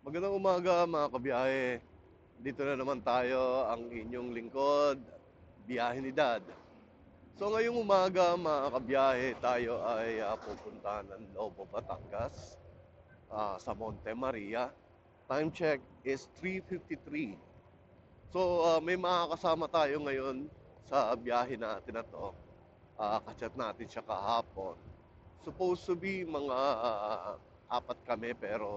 Magandang umaga mga kabiyahe. Dito na naman tayo, ang inyong lingkod, Biyahe ni Dad. So ngayong umaga mga kabiyahe, tayo ay pupunta ng Lobo, Batangas, sa Monte Maria. Time check is 3:53. So may makakasama tayo ngayon sa biyahe natin na to. Kachat natin siya kahapon. Supposed to be mga apat kami pero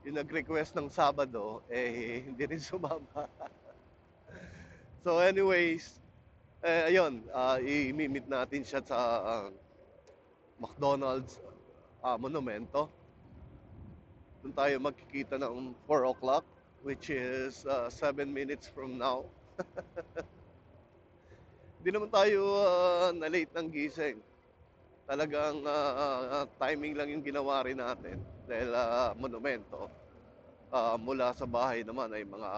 yung nag-request ng Sabado, hindi rin sumama. So anyways, ayun, i-meet natin siya sa McDonald's Monumento. Doon tayo magkikita ng 4 o'clock, which is 7 minutes from now. Hindi naman tayo na-late ng gising. Talagang timing lang yung ginawa rin natin dahil monumento. Mula sa bahay naman ay mga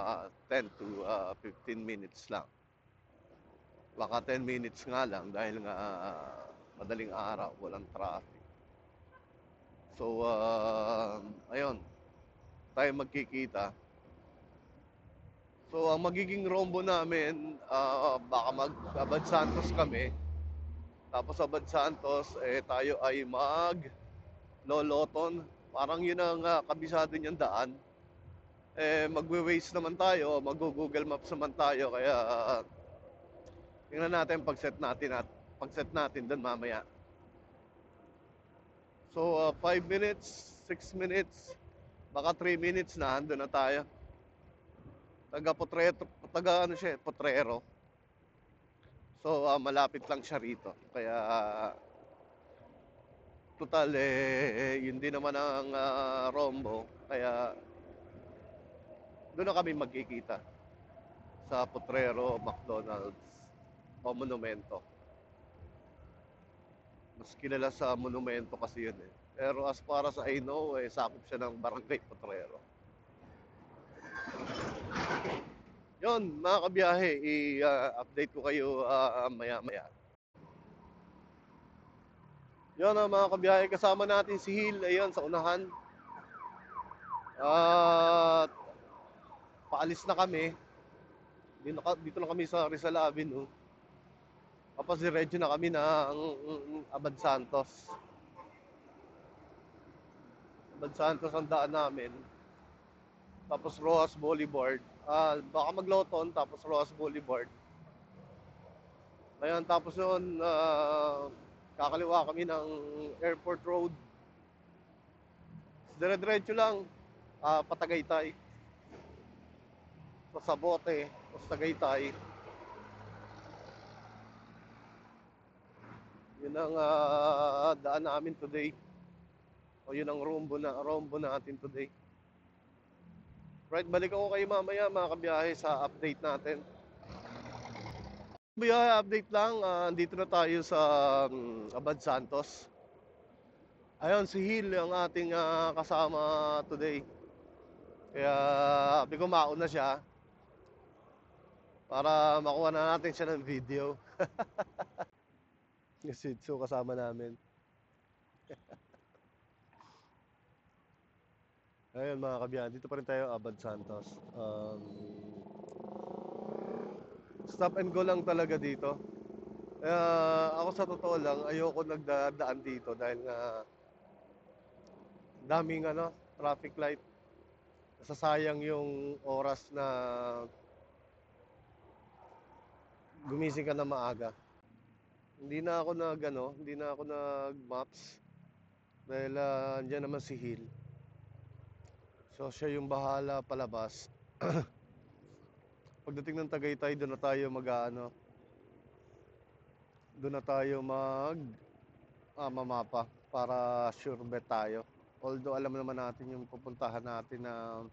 10 to 15 minutes lang. Baka 10 minutes nga lang dahil nga madaling araw, walang traffic. So, ayun, tayo magkikita. So, ang magiging rombo namin, baka mag-Abad Santos kami. Tapos Abad Santos, tayo ay mag-Loloton. Parang yun ang kabisado niyang daan. Magwe-waste naman tayo, mag-Google Maps naman tayo. Kaya, tingnan natin pag-set natin doon mamaya. So, 5 minutes, 6 minutes, baka 3 minutes na, andun na tayo. Taga ano siya, Potrero. So, malapit lang siya rito. Kaya, total, yun din naman ang rombo. Kaya, doon na kami magkikita sa Potrero, McDonald's, o Monumento. Mas kilala sa Monumento kasi yun eh. Pero as far as I know, sakop siya ng Barangay Potrero. Yun, mga kabiyahe, i-update ko kayo maya-maya. Yun, mga kabiyahe, kasama natin si Hil, ayun, sa unahan. At paalis na kami. Dito na kami sa Rizal Avenue. Tapos diretso na kami ng Abad Santos. Abad Santos ang daan namin. Tapos Rojas Boulevard. Baka Magloton, tapos Rojas Boulevard. Ayan, tapos yun, kakaliwa kami ng Airport Road. Dire-diretso lang, Patagaytay. Sa Sabote, tapos Tagaytay. Yun ang daan namin today. O yun ang rombo natin today. Right, balik ako kayo mamaya mga kabiyahe sa update natin. Biyahe update lang, dito na tayo sa Abad Santos. Ayun, si Hil ang ating kasama today. Kaya sabi ko mauna siya para makuha na natin siya ng video. Kasi so kasama namin. Ayun mga kabiyahe, dito pa rin tayo Abad Santos. Stop and go lang talaga dito. Ako sa totoo lang, ayoko nagdadaan dito dahil nga daming traffic light. Nasasayang yung oras na gumising ka na maaga. Hindi na ako nag-maps dahil andyan naman si Hill. So siya yung bahala palabas. Pagdating ng Tagaytay, doon na tayo doon na tayo mamapa para sure bet tayo. Although alam naman natin yung pupuntahan natin na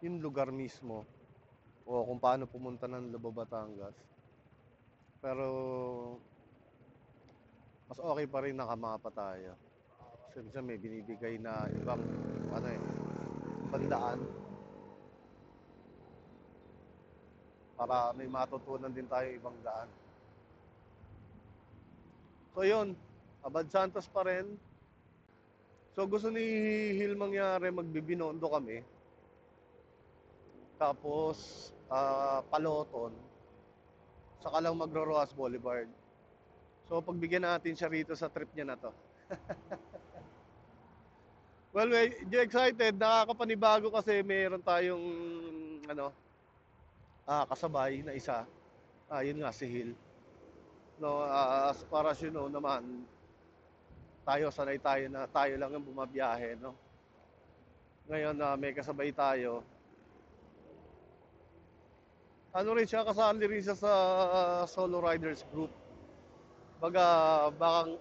yung lugar mismo o kung paano pumunta ng Lobo, Batangas. Pero mas okay pa rin nakamapa tayo. Kasi minsan may binibigay na ibang bandaan para may matutunan din tayo ibang daan. So yun, Abad Santos pa rin. So gusto ni Hil mangyari, magbibinondo kami, tapos Paloton, saka lang magro-Roas Boulevard. So pagbigyan natin siya rito sa trip niya na to. Well, medyo excited, nakakapanibago kasi meron tayong ano, kasabay na isa. Yun nga si Hil. No, as far as you know naman, tayo sanay tayo na tayo lang ang bumabiyahe, no. Ngayon na may kasabay tayo, ano rin siya, kasali rin siya sa Solo Riders Group. Baga, bakang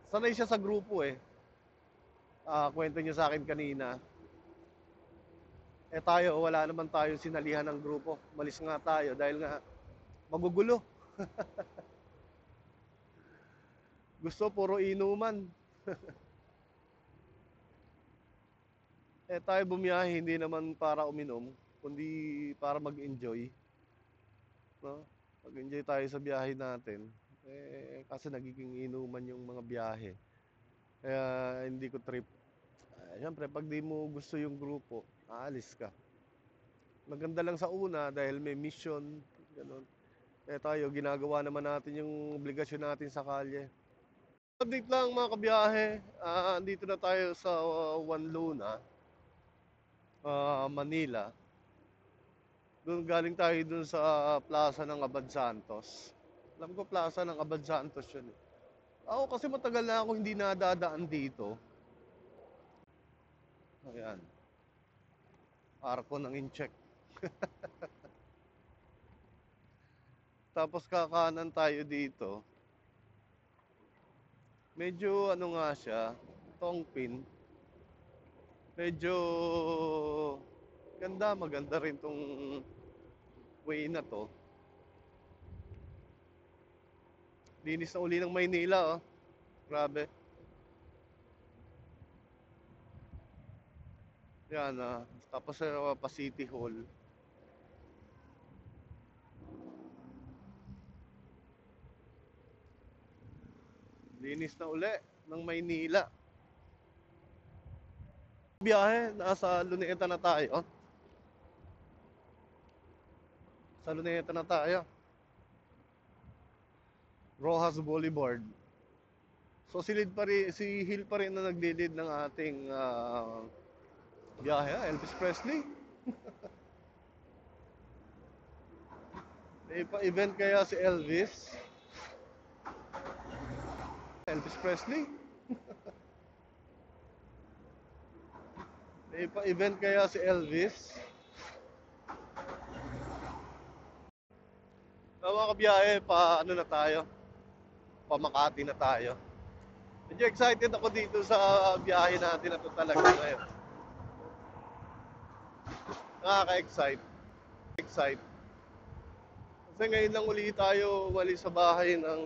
sanay siya sa grupo eh. Kwento niya sa akin kanina. Tayo, wala naman tayong sinalihan ng grupo. Malis nga tayo dahil nga magugulo. Gusto puro inuman. Tayo bumiyahe hindi naman para uminom, kundi para mag-enjoy, no? Mag-enjoy tayo sa biyahe natin. Kasi nagiging inuman yung mga biyahe. Kaya hindi ko trip. Siyempre, pag di mo gusto yung grupo, aalis ka. Maganda lang sa una dahil may mission, ganun. Tayo, ginagawa naman natin yung obligasyon natin sa kalye. Update lang mga kabiyahe, andito na tayo sa Juan Luna, Manila. Doon galing tayo dun sa plaza ng Abad Santos. Alam ko plaza ng Abad Santos yun eh. Ako kasi matagal na ako hindi nadadaan dito. Ayan, arko ng incheck. Tapos kakanan tayo dito. Medyo ano nga siya, Tongpin. Medyo maganda rin tong way na to. Linis na uli ng Maynila, oh. Grabe. Yan, tapos pa City Hall. Linis na uli ng Maynila. Biyahe, nasa Luneta na tayo. Sa Luneta na tayo. Rojas Boulevard. So si Hill pa rin na nagli-lead ng ating biyahe, Elvis Presley. May pa-event kaya si Elvis? Elvis Presley? May pa-event kaya si Elvis? Mga kabiyahe, ano na tayo? Pa Makati na tayo. Medyo excited ako dito sa biyahe natin na to talaga ngayon. Nakaka-excite. Kasi ngayon lang uli tayo wali sa bahay ng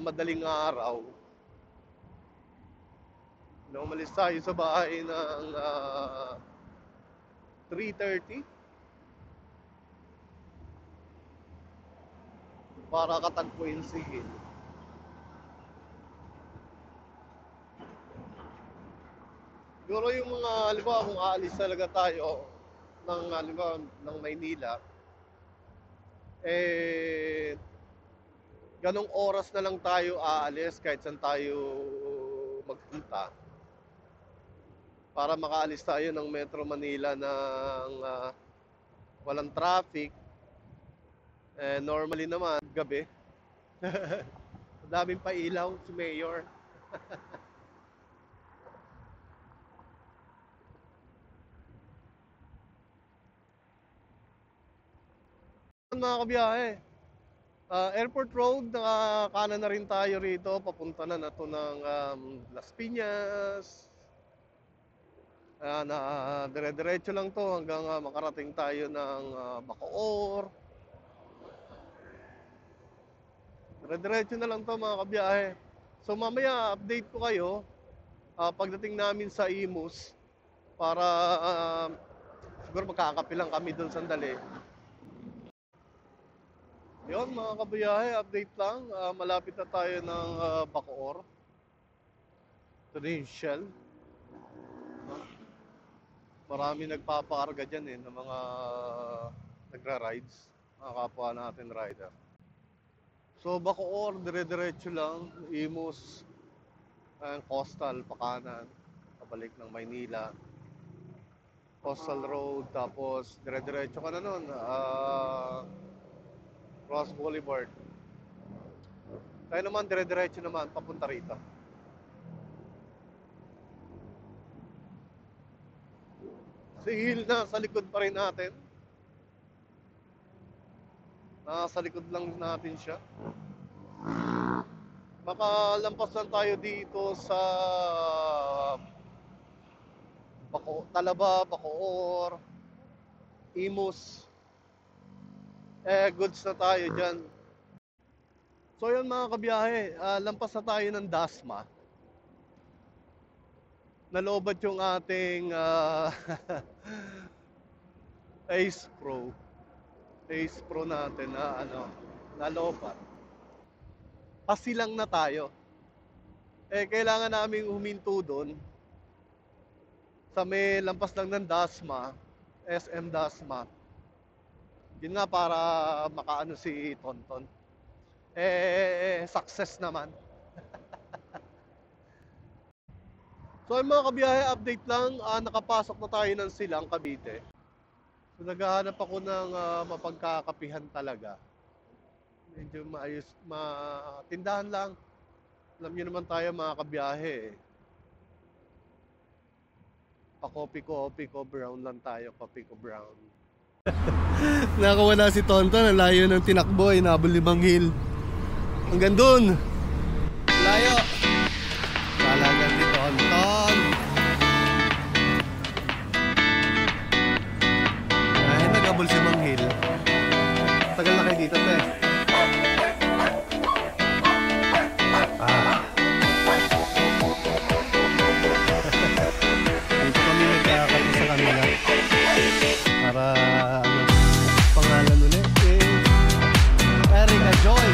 madaling araw. Umalis tayo sa bahay ng 3:30 para katagpuin si Hill. Siguro yung mga, halimbawa kung aalis talaga tayo ng, halimbawa, ng Maynila, ganong oras na lang tayo aalis kahit saan tayo magpunta para makaalis tayo ng Metro Manila ng walang traffic. Normally naman, gabi. Daming pa ilaw si Mayor. Mga kabiyahe, Airport Road, nakakanan na rin tayo rito. Papunta na to ng Las Piñas. Dire-diretso lang to hanggang makarating tayo ng Bacoor. Dire-diretso na lang to mga kabiyahe. So mamaya update ko kayo pagdating namin sa Imus para siguro magkakape lang kami doon sandali. Yun mga kabiyahe, update lang. Malapit na tayo ng Bacoor. Ito na yung Shell. Marami nagpapakarga dyan ng mga nagra-rides, mga kapwa natin rider. So Bacoor, dire-diretso lang, Imus, Coastal, pakanan, pabalik ng Maynila. Coastal Road, tapos dire-diretso ka na nun, Ross Boulevard. Tayo naman, dire-diretso naman, papunta rito. Si Hill na sa likod pa rin natin. Nasa likod lang natin siya. Makalampas lang tayo dito sa Talaba, Bacoor, Imus. Goods na tayo dyan. So yun mga kabiyahe, lampas na tayo ng Dasma. Nalobat yung ating Ace Pro natin na nalobat. Pasilang na tayo. Kailangan naming huminto doon sa may lampas lang ng Dasma, SM Dasma. Yun nga para makaano si Tonton. Success naman. So yung mga kabiyahe, update lang, nakapasok na tayo ng Silang, Cavite. So naghahanap ako ng mapagkakapihan talaga. Medyo maayos, tindahan lang. Alam niyo naman tayo mga kabiyahe. Pa-coffee ko, brown lang tayo, coffee ko brown. Nakawala si Tonton, ang layo ng tinakbo, inabol 5 hill. Hanggang dun, layo. Talagang ni Tonton. Ay, nag-abol si Mang Hill. Tagal na kayo dito, te. Dito kami nagkakati sa kanila. Para, pangalan ulit, Erica Joy.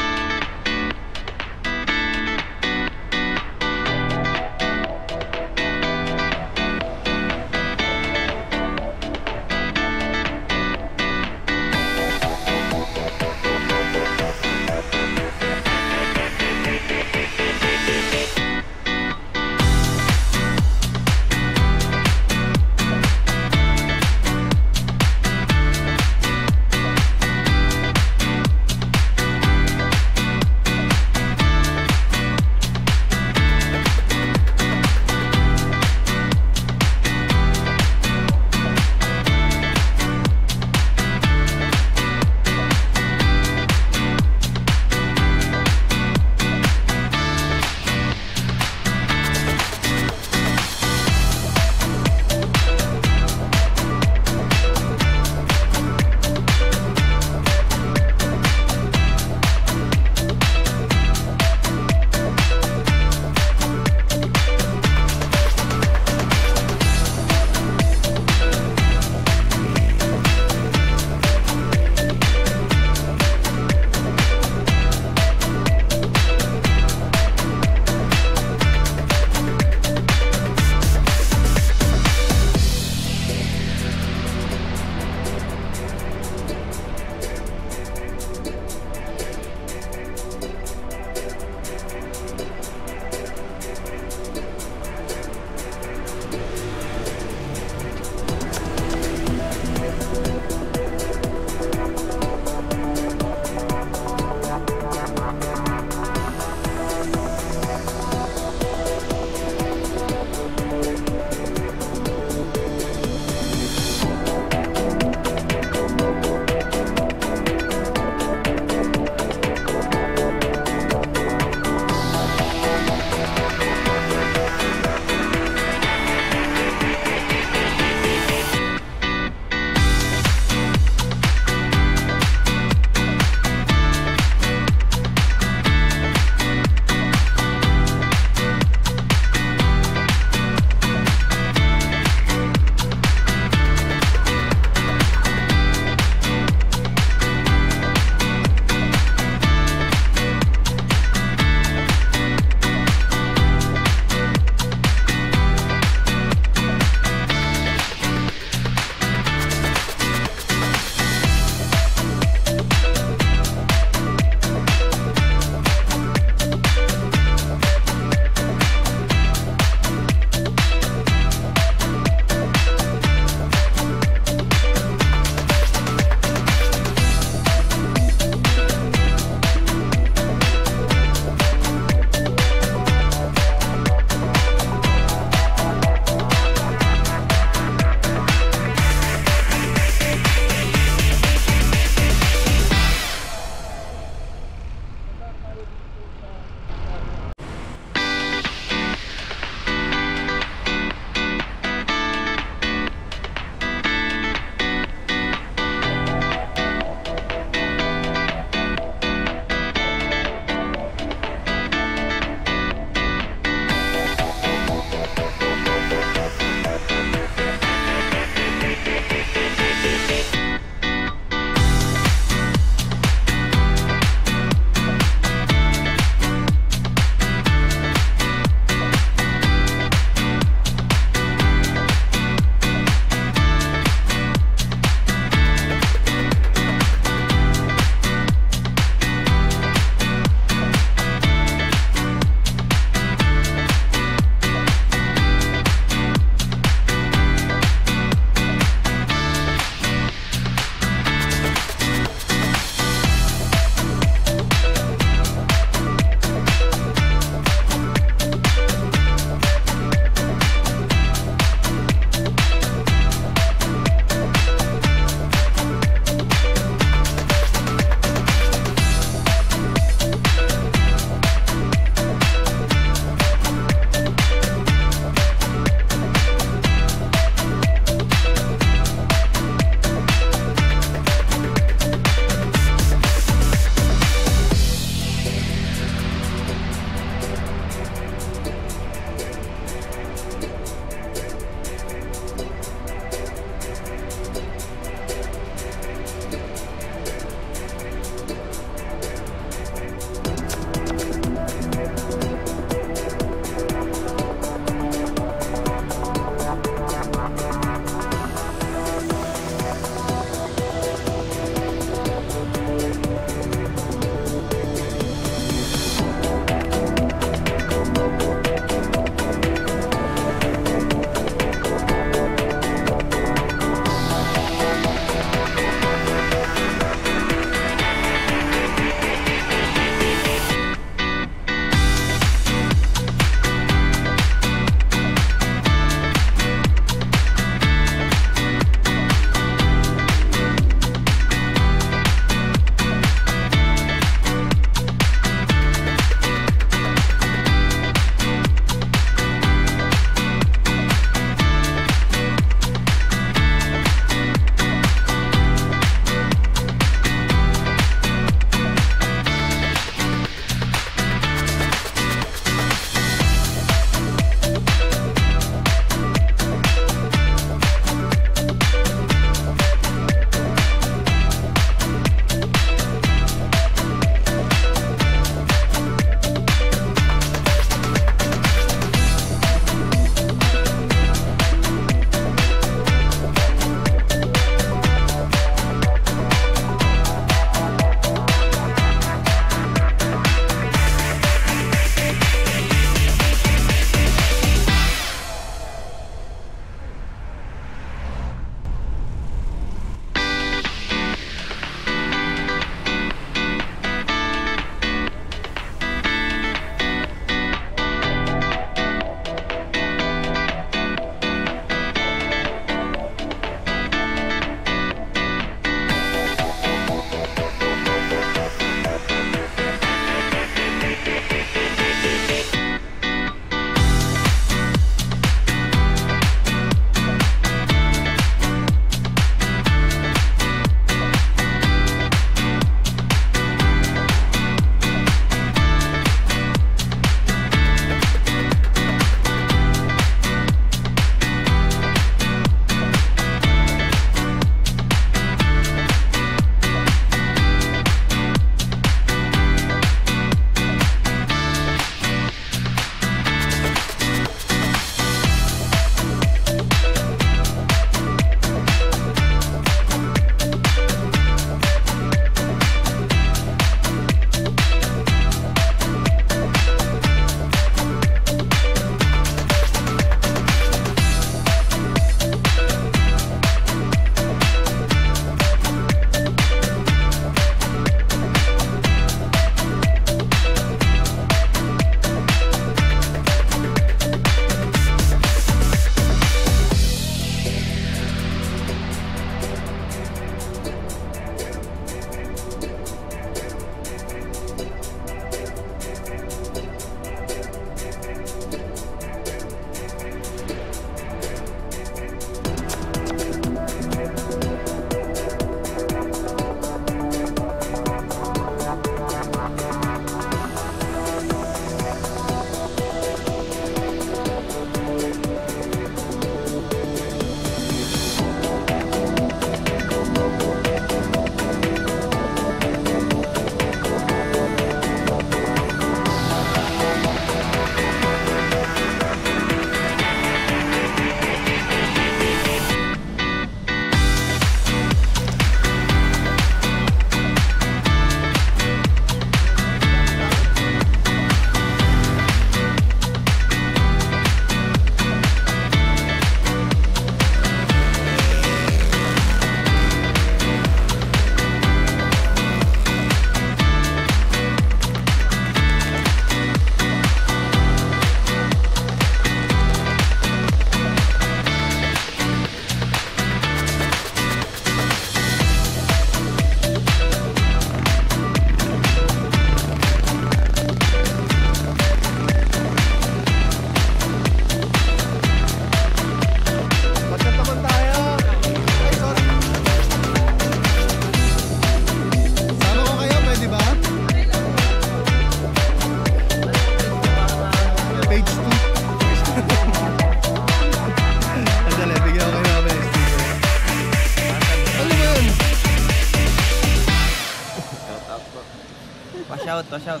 to shout.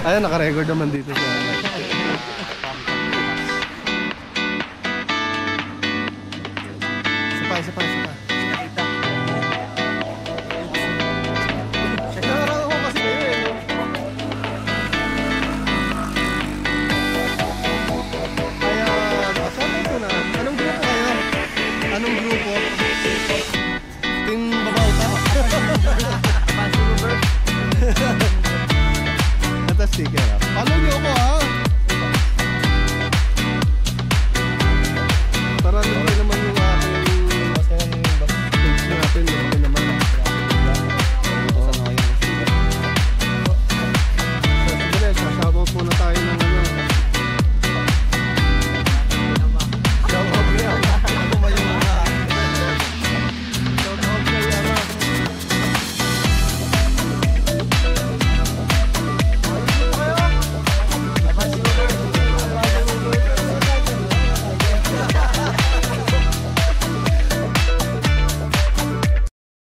Ayun, naka-record naman dito siya. Isa pa.